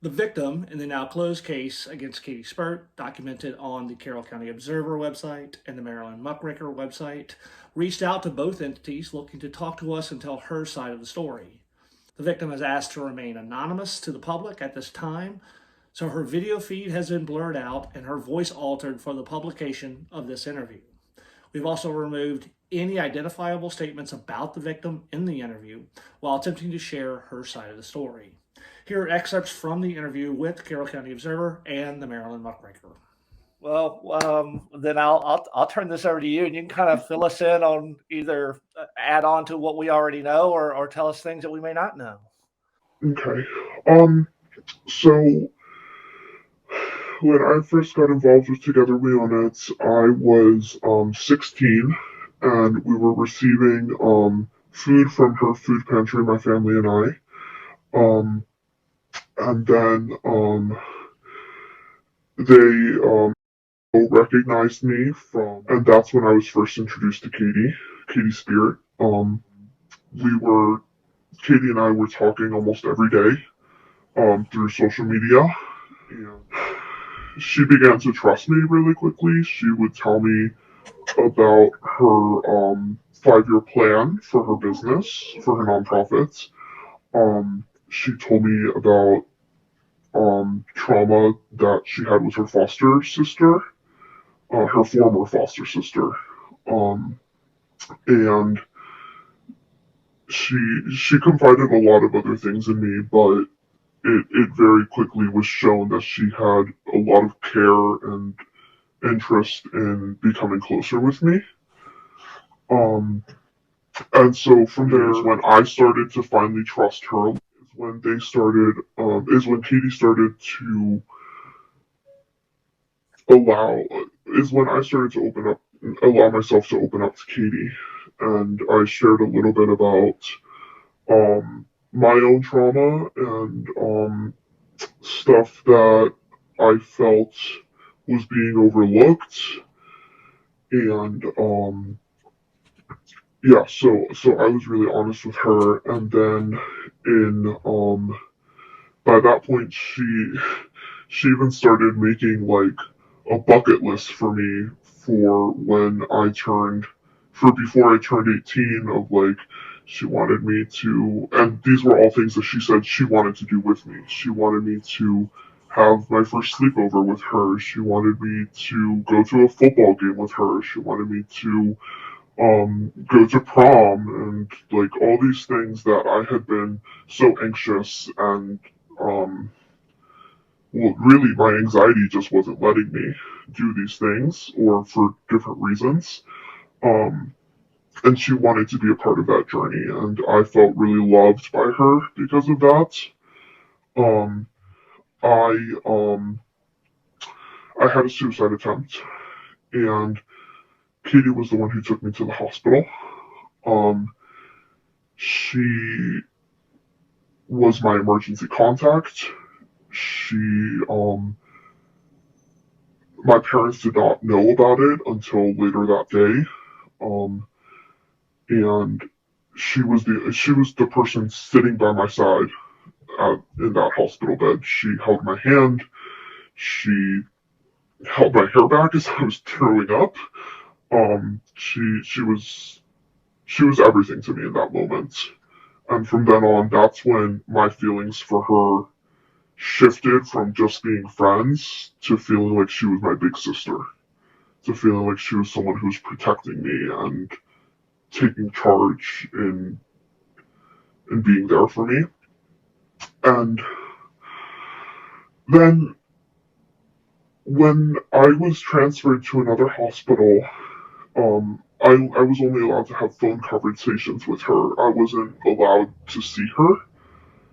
The victim in the now closed case against Katie Speert, documented on the Carroll County Observer website and the Maryland Muckraker website, reached out to both entities looking to talk to us and tell her side of the story. The victim has asked to remain anonymous to the public at this time, so her video feed has been blurred out and her voice altered for the publication of this interview. We've also removed any identifiable statements about the victim in the interview while attempting to share her side of the story. Here are excerpts from the interview with Carroll County Observer and the Maryland Muckraker. Well, then I'll turn this over to you, and you can kind of fill us in on either add on to what we already know or tell us things that we may not know. Okay. So when I first got involved with Together We Own It, I was 16, and we were receiving food from her food pantry, my family and I. And then they recognized me and that's when I was first introduced to Katie Speert. We were, Katie and I were talking almost every day through social media, and she began to trust me really quickly. She would tell me about her 5-year plan for her business, for her nonprofit. She told me about trauma that she had with her foster sister, her former foster sister, and she confided a lot of other things in me, but it very quickly was shown that she had a lot of care and interest in becoming closer with me. Um, and so from there is when I started to finally trust her. Is when Katie started to allow, is when I started to allow myself to open up to Katie. And I shared a little bit about my own trauma and stuff that I felt was being overlooked. And yeah, so I was really honest with her. And then in by that point she even started making like a bucket list for me for when I turned for before I turned 18 of like she wanted me to, and these were all things that she said she wanted to do with me. She wanted me to have my first sleepover with her. She wanted me to go to a football game with her. She wanted me to go to prom and like all these things that I had been so anxious and well, really, my anxiety just wasn't letting me do these things, or for different reasons. Um, and she wanted to be a part of that journey, and I felt really loved by her because of that. Um, I I had a suicide attempt, and Katie was the one who took me to the hospital. Um, she was my emergency contact. She My parents did not know about it until later that day. Um, and she was the person sitting by my side in that hospital bed. She held my hand. She held my hair back as I was throwing up. She was everything to me in that moment. And from then on, that's when my feelings for her shifted from just being friends to feeling like she was my big sister, to feeling like she was someone who was protecting me and taking charge in being there for me. And then when I was transferred to another hospital, I was only allowed to have phone conversations with her. I wasn't allowed to see her.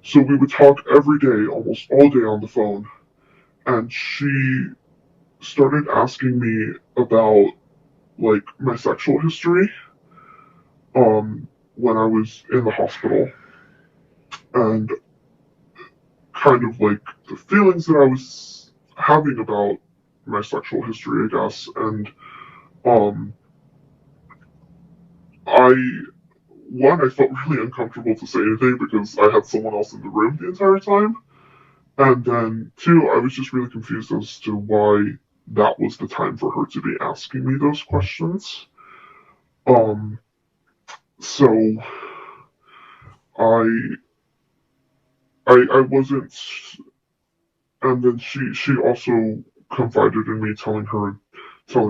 So we would talk every day, almost all day on the phone. And she started asking me about like my sexual history when I was in the hospital and kind of like the feelings that I was having about my sexual history, I guess. And um I I felt really uncomfortable to say anything because I had someone else in the room the entire time. And then, two, I was just really confused as to why that was the time for her to be asking me those questions. Um, so I, I wasn't, and then she also confided in me, telling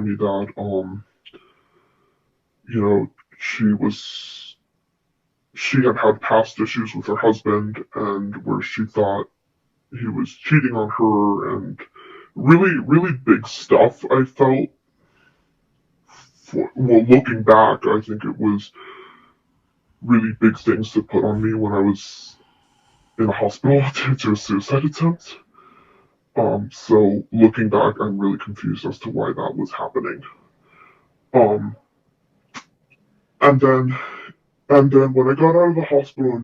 me that, you know, she was, she had had past issues with her husband, and where she thought he was cheating on her, and really, really big stuff. I felt, well, looking back, I think it was really big things to put on me when I was in a hospital due to a suicide attempt. So looking back, I'm really confused as to why that was happening. Um, and then, and then when I got out of the hospital,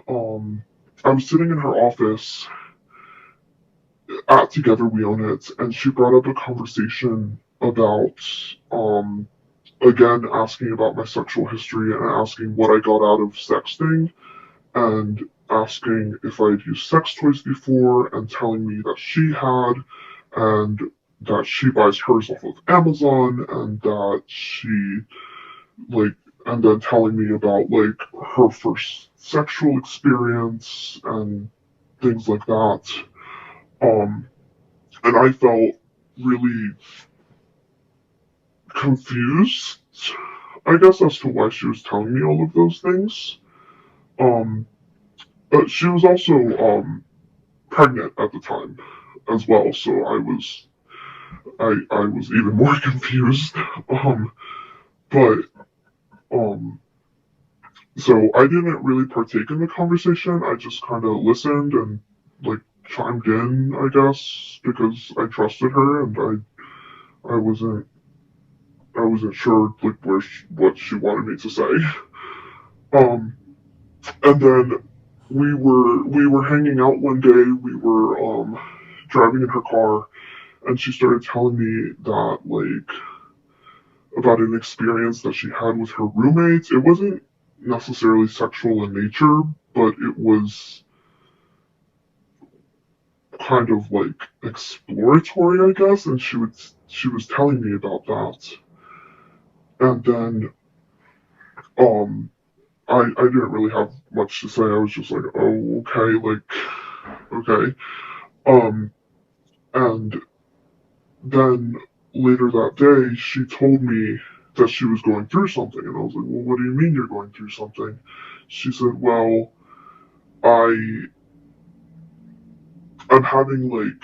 um, I was sitting in her office at Together We Own It, and she brought up a conversation about, um, again, asking about my sexual history and asking what I got out of sexting, and asking if I'd used sex toys before, and telling me that she had, and that she buys hers off of Amazon, and that she, like, and then telling me about, like, her first sexual experience and things like that. Um, and I felt really confused, I guess, as to why she was telling me all of those things. Um, but she was also, pregnant at the time as well, so I was even more confused. But um so I didn't really partake in the conversation. I just kind of listened and, like, chimed in, I guess, because I trusted her, and I wasn't sure, like, what she wanted me to say. Um and then we were hanging out one day. We were driving in her car, and she started telling me that, like, about an experience that she had with her roommates. It wasn't necessarily sexual in nature, but it was kind of like exploratory, I guess. And she was telling me about that. And then um I didn't really have much to say. I was just like, oh, okay, like, okay. Um and then later that day, she told me that she was going through something, and I was like, well, what do you mean you're going through something? She said, well, I I'm having, like,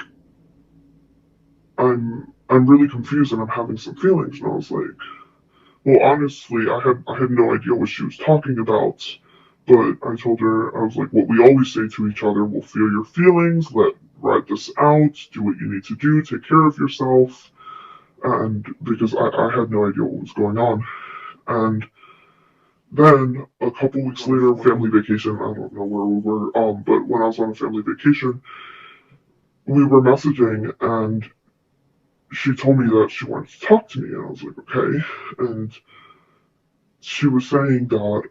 I'm really confused, and I'm having some feelings. And I was like, well, honestly, I had no idea what she was talking about. But I told her, I was like, what we always say to each other: we'll feel your feelings, write this out, do what you need to do, take care of yourself. And because I had no idea what was going on. And then a couple weeks later, family vacation, I don't know where we were, but when I was on a family vacation, we were messaging, and she told me that she wanted to talk to me, and I was like, okay. And she was saying that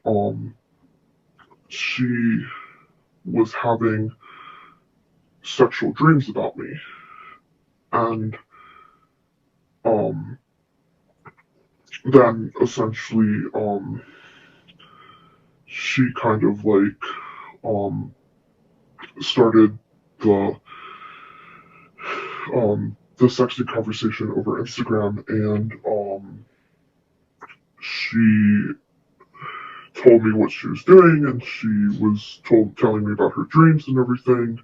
she was having sexual dreams about me, and um then essentially she kind of, like, started the the sexting conversation over Instagram, and she told me what she was doing, and she was telling me about her dreams and everything.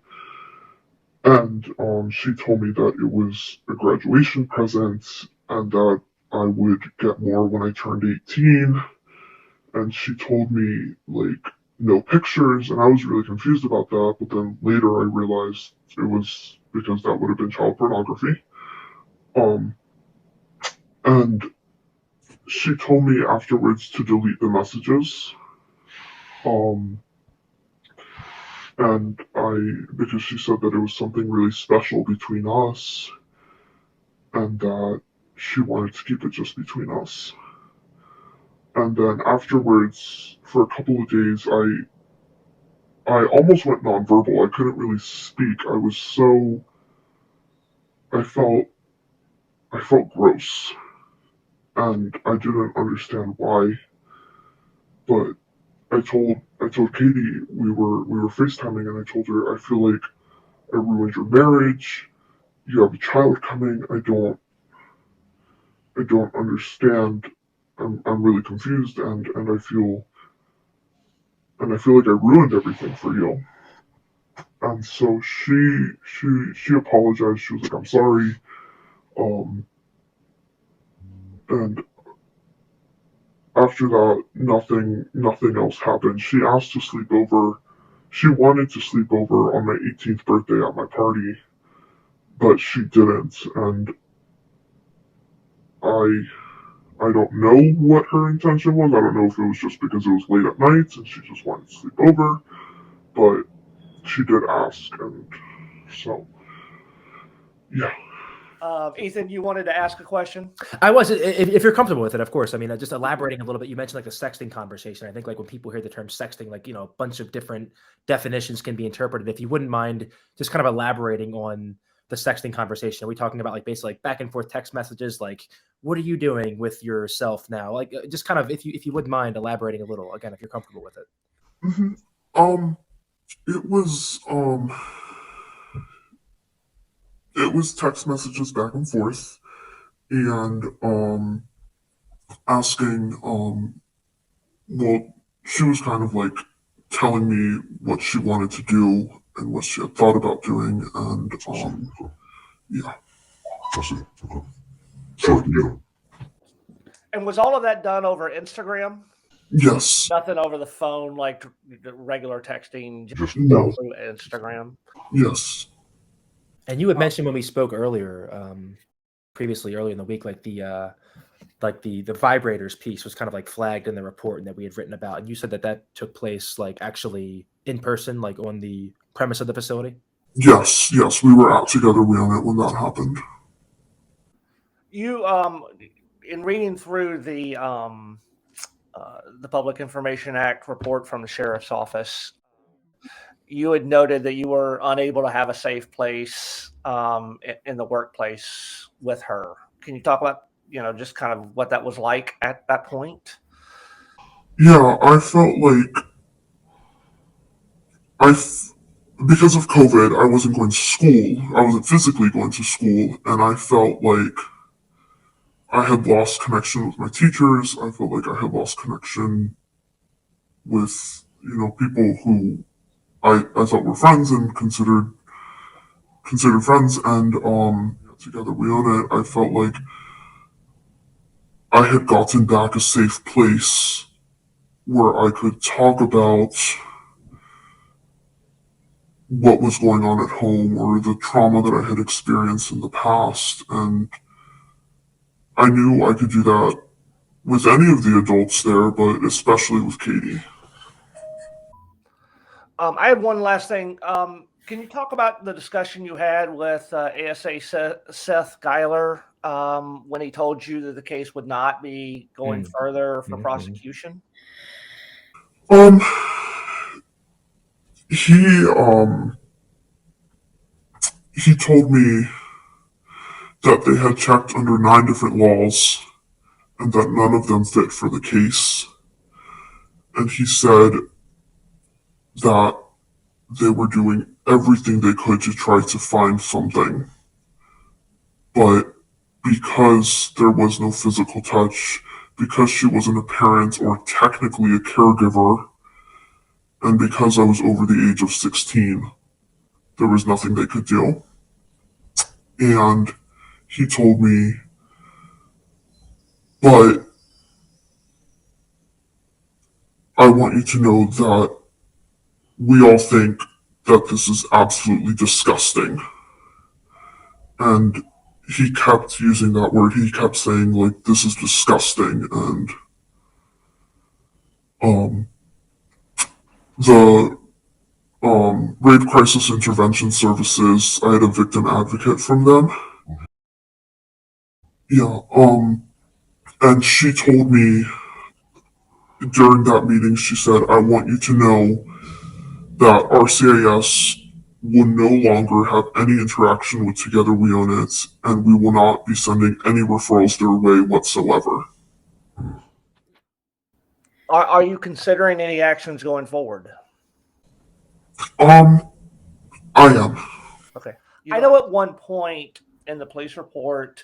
And she told me that it was a graduation present, and that I would get more when I turned 18. And she told me, like, no pictures, and I was really confused about that. But then later I realized it was because that would have been child pornography. Um, and she told me afterwards to delete the messages. Um, and because she said that it was something really special between us, and that she wanted to keep it just between us. And then afterwards, for a couple of days, I almost went nonverbal. I couldn't really speak. I felt, I felt gross, and I didn't understand why. But I told Katie we were FaceTiming, and I told her I feel like I ruined your marriage. You have a child coming. I don't understand. I'm really confused, and I feel like I ruined everything for you. And so she apologized. She was like, I'm sorry. Um, and after that, nothing else happened. She asked to sleep over. She wanted to sleep over on my 18th birthday at my party, but she didn't. And I I don't know what her intention was. I don't know if it was just because it was late at night and she just wanted to sleep over, but she did ask, and so yeah. Ethan, you wanted to ask a question? I was, if you're comfortable with it, of course. I mean, just elaborating a little bit. You mentioned like the sexting conversation. I think like when people hear the term sexting, like, a bunch of different definitions can be interpreted. If you wouldn't mind just kind of elaborating on the sexting conversation. Are we talking about like basically like back and forth text messages? Like, what are you doing with yourself now? Like, just kind of, if you wouldn't mind elaborating a little, again, if you're comfortable with it. hmm Um, it was text messages back and forth, and asking well, she was kind of like telling me what she wanted to do and what she had thought about doing, and yeah. That's it. Okay. So yeah. And was all of that done over Instagram? Yes. Nothing over the phone, like the regular texting, just No. through Instagram. Yes. And you had mentioned when we spoke earlier, previously earlier in the week, like the vibrators piece was kind of like flagged in the report and that we had written about. And you said that took place like actually in person, like on the premise of the facility. Yes. Yes. We were out together on it when that happened. You in reading through the Public Information Act report from the sheriff's office, you had noted that you were unable to have a safe place in the workplace with her. Can you talk about, just kind of what that was like at that point? Yeah, I felt like because of COVID, I wasn't going to school. I wasn't physically going to school, and I felt like I had lost connection with my teachers. I felt like I had lost connection with, people who I thought were friends and considered friends, and together we own it. I felt like I had gotten back a safe place where I could talk about what was going on at home or the trauma that I had experienced in the past, and I knew I could do that with any of the adults there, but especially with Katie. I have one last thing. Can you talk about the discussion you had with ASA Seth Geiler when he told you that the case would not be going further for prosecution? He told me that they had checked under 9 different laws and that none of them fit for the case. And he said that they were doing everything they could to try to find something. But because there was no physical touch, because she wasn't a parent or technically a caregiver, and because I was over the age of 16, there was nothing they could do. And he told me, but I want you to know that we all think that this is absolutely disgusting. And he kept using that word. He kept saying, like, this is disgusting. And the Rape Crisis Intervention Services, I had a victim advocate from them. Yeah, and she told me during that meeting, she said, I want you to know that our CIS will no longer have any interaction with Together We Own It, and we will not be sending any referrals their way whatsoever. Are you considering any actions going forward? I am. Okay. I know at one point in the police report,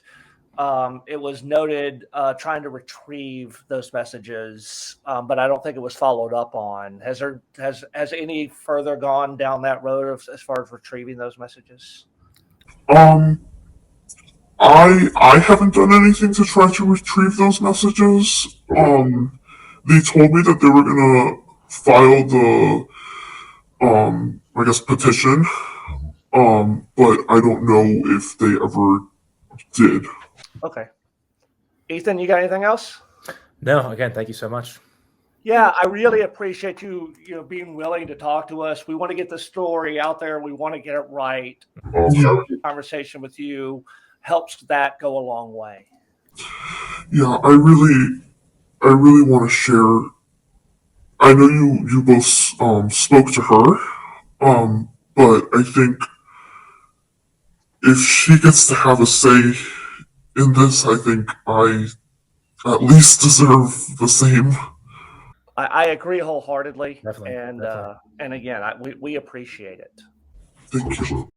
it was noted trying to retrieve those messages, but I don't think it was followed up on. Has any further gone down that road as far as retrieving those messages? I haven't done anything to try to retrieve those messages. They told me that they were gonna file the I guess petition. But I don't know if they ever did. Okay. Ethan, you got anything else? No, again, thank you so much. Yeah, I really appreciate you being willing to talk to us. We want to get the story out there. We want to get it right. Yeah. Conversation with you helps that go a long way. Yeah, I really want to share. I know you both spoke to her, but I think if she gets to have a say in this, I think I at least deserve the same. I agree wholeheartedly. Definitely, And definitely. and again, we appreciate it. Thank you.